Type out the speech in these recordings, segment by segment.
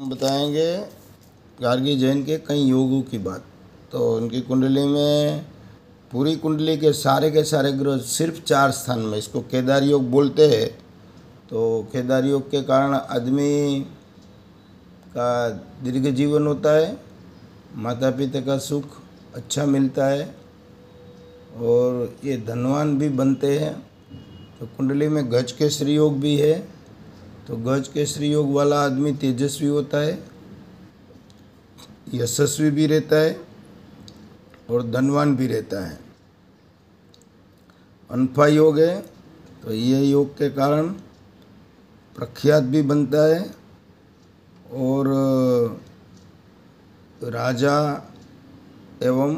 हम बताएंगे गार्गी जैन के कई योगों की बात। तो उनकी कुंडली में पूरी कुंडली के सारे ग्रह सिर्फ 4 स्थान में, इसको केदार योग बोलते हैं। तो केदार योग के कारण आदमी का दीर्घ जीवन होता है, माता पिता का सुख अच्छा मिलता है और ये धनवान भी बनते हैं। तो कुंडली में गज केसरी योग भी है, तो गज केसरी योग वाला आदमी तेजस्वी होता है, यशस्वी भी रहता है और धनवान भी रहता है। अनफा योग है, तो ये योग के कारण प्रख्यात भी बनता है और राजा एवं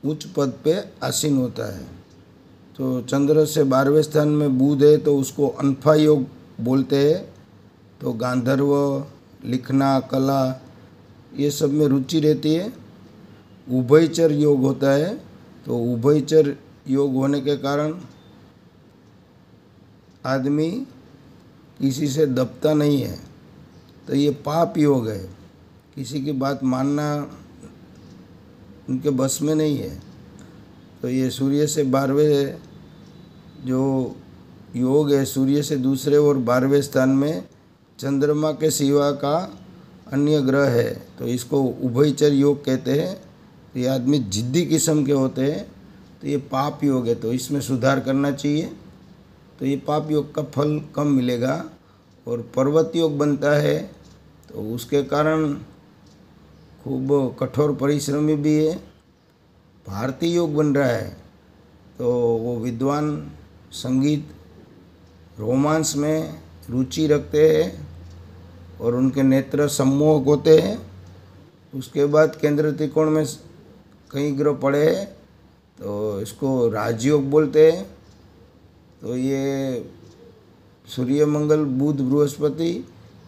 उच्च पद पे आसीन होता है। तो चंद्र से 12वें स्थान में बुध है, तो उसको अनफा योग बोलते हैं। तो गांधर्व, लिखना, कला, ये सब में रुचि रहती है। उभयचर योग होता है, तो उभयचर योग होने के कारण आदमी किसी से दबता नहीं है। तो ये पाप योग है, किसी की बात मानना उनके बस में नहीं है। तो ये सूर्य से 12वें जो योग है, सूर्य से दूसरे और 12वें स्थान में चंद्रमा के सिवा का अन्य ग्रह है, तो इसको उभयचर योग कहते हैं। तो ये आदमी जिद्दी किस्म के होते हैं, तो ये पाप योग है, तो इसमें सुधार करना चाहिए। तो ये पाप योग का फल कम मिलेगा। और पर्वत योग बनता है, तो उसके कारण खूब कठोर परिश्रमी भी है। भारतीय योग बन रहा है, तो वो विद्वान, संगीत, रोमांस में रुचि रखते हैं और उनके नेत्र सम्मोहक होते हैं। उसके बाद केंद्र त्रिकोण में कई ग्रह पड़े हैं, तो इसको राजयोग बोलते हैं। तो ये सूर्य, मंगल, बुध, बृहस्पति,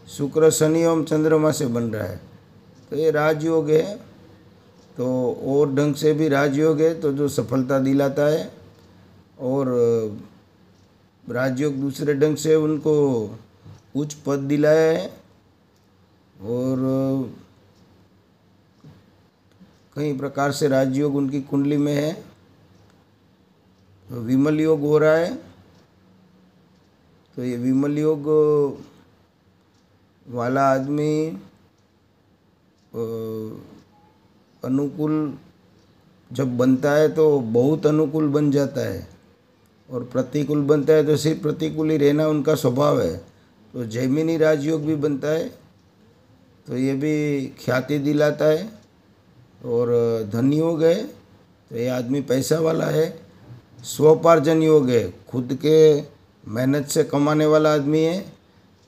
शुक्र, शनि एवं चंद्रमा से बन रहा है, तो ये राजयोग है। तो और ढंग से भी राजयोग है, तो जो सफलता दिलाता है। और राजयोग दूसरे ढंग से उनको उच्च पद दिलाया है। और कई प्रकार से राजयोग उनकी कुंडली में है। तो विमल योग हो रहा है, तो ये विमल योग वाला आदमी अनुकूल जब बनता है तो बहुत अनुकूल बन जाता है, और प्रतिकूल बनता है तो सिर्फ प्रतिकूल ही रहना उनका स्वभाव है। तो जैमिनी राजयोग भी बनता है, तो ये भी ख्याति दिलाता है। और धन योग है, तो ये आदमी पैसा वाला है। स्वोपार्जन योग है, खुद के मेहनत से कमाने वाला आदमी है।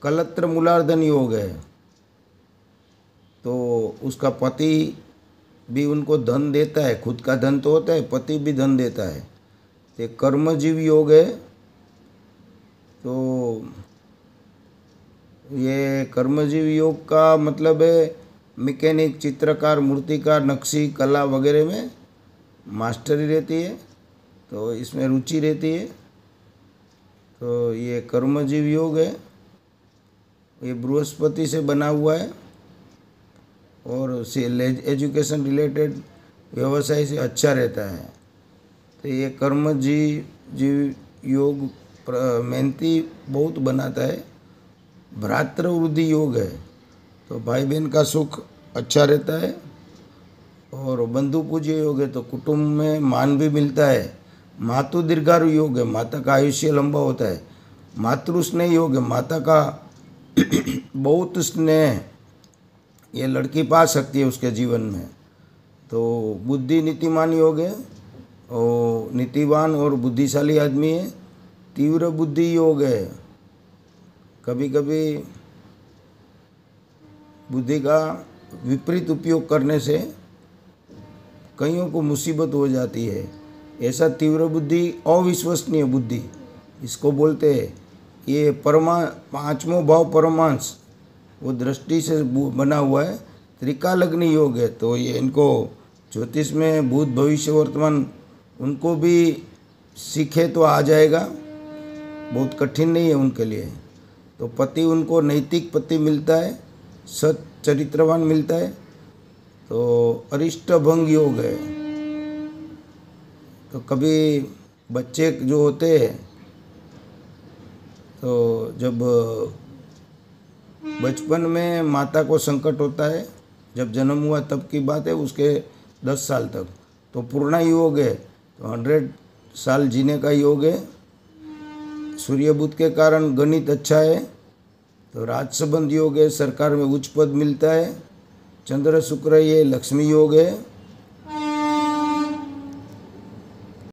कलत्र मूलार्धन योग है, तो उसका पति भी उनको धन देता है, खुद का धन तो होता है, पति भी धन देता है। तो कर्मजीव योग है, तो ये कर्मजीव योग का मतलब है मैकेनिक, चित्रकार, मूर्तिकार, नक्शी, कला वगैरह में मास्टरी रहती है, तो इसमें रुचि रहती है। तो ये कर्मजीव योग है, ये बृहस्पति से बना हुआ है और से एजुकेशन रिलेटेड व्यवसाय से अच्छा रहता है। तो ये कर्मजीव योग मेहनती बहुत बनाता है। भ्रातृवृद्धि योग है, तो भाई बहन का सुख अच्छा रहता है। और बंधु पूज्य योग है, तो कुटुंब में मान भी मिलता है। मातु दीर्घायु योग है, माता का आयुष्य लंबा होता है। मातृ स्नेह योग है, माता का बहुत स्नेह ये लड़की पा सकती है उसके जीवन में। तो बुद्धि नीतिमान योग है, और नीतिवान और बुद्धिशाली आदमी है। तीव्र बुद्धि योग है, कभी कभी बुद्धि का विपरीत उपयोग करने से कईयों को मुसीबत हो जाती है। ऐसा तीव्र बुद्धि, अविश्वसनीय बुद्धि इसको बोलते हैं। ये पांचवों भाव परमांश वो दृष्टि से बना हुआ है। त्रिकालग्नि योग है, तो ये इनको ज्योतिष में भूत, भविष्य, वर्तमान उनको भी सीखे तो आ जाएगा, बहुत कठिन नहीं है उनके लिए। तो पति उनको नैतिक पति मिलता है, सत चरित्रवान मिलता है। तो अरिष्ट भंग योग है। तो कभी बच्चे जो होते हैं, तो जब बचपन में माता को संकट होता है, जब जन्म हुआ तब की बात है, उसके 10 साल तक तो पूर्ण योग है, तो 100 साल जीने का योग है। सूर्य बुध के कारण गणित अच्छा है, तो राजसंबंध योग है, सरकार में उच्च पद मिलता है। चंद्र शुक्र ये लक्ष्मी योग है।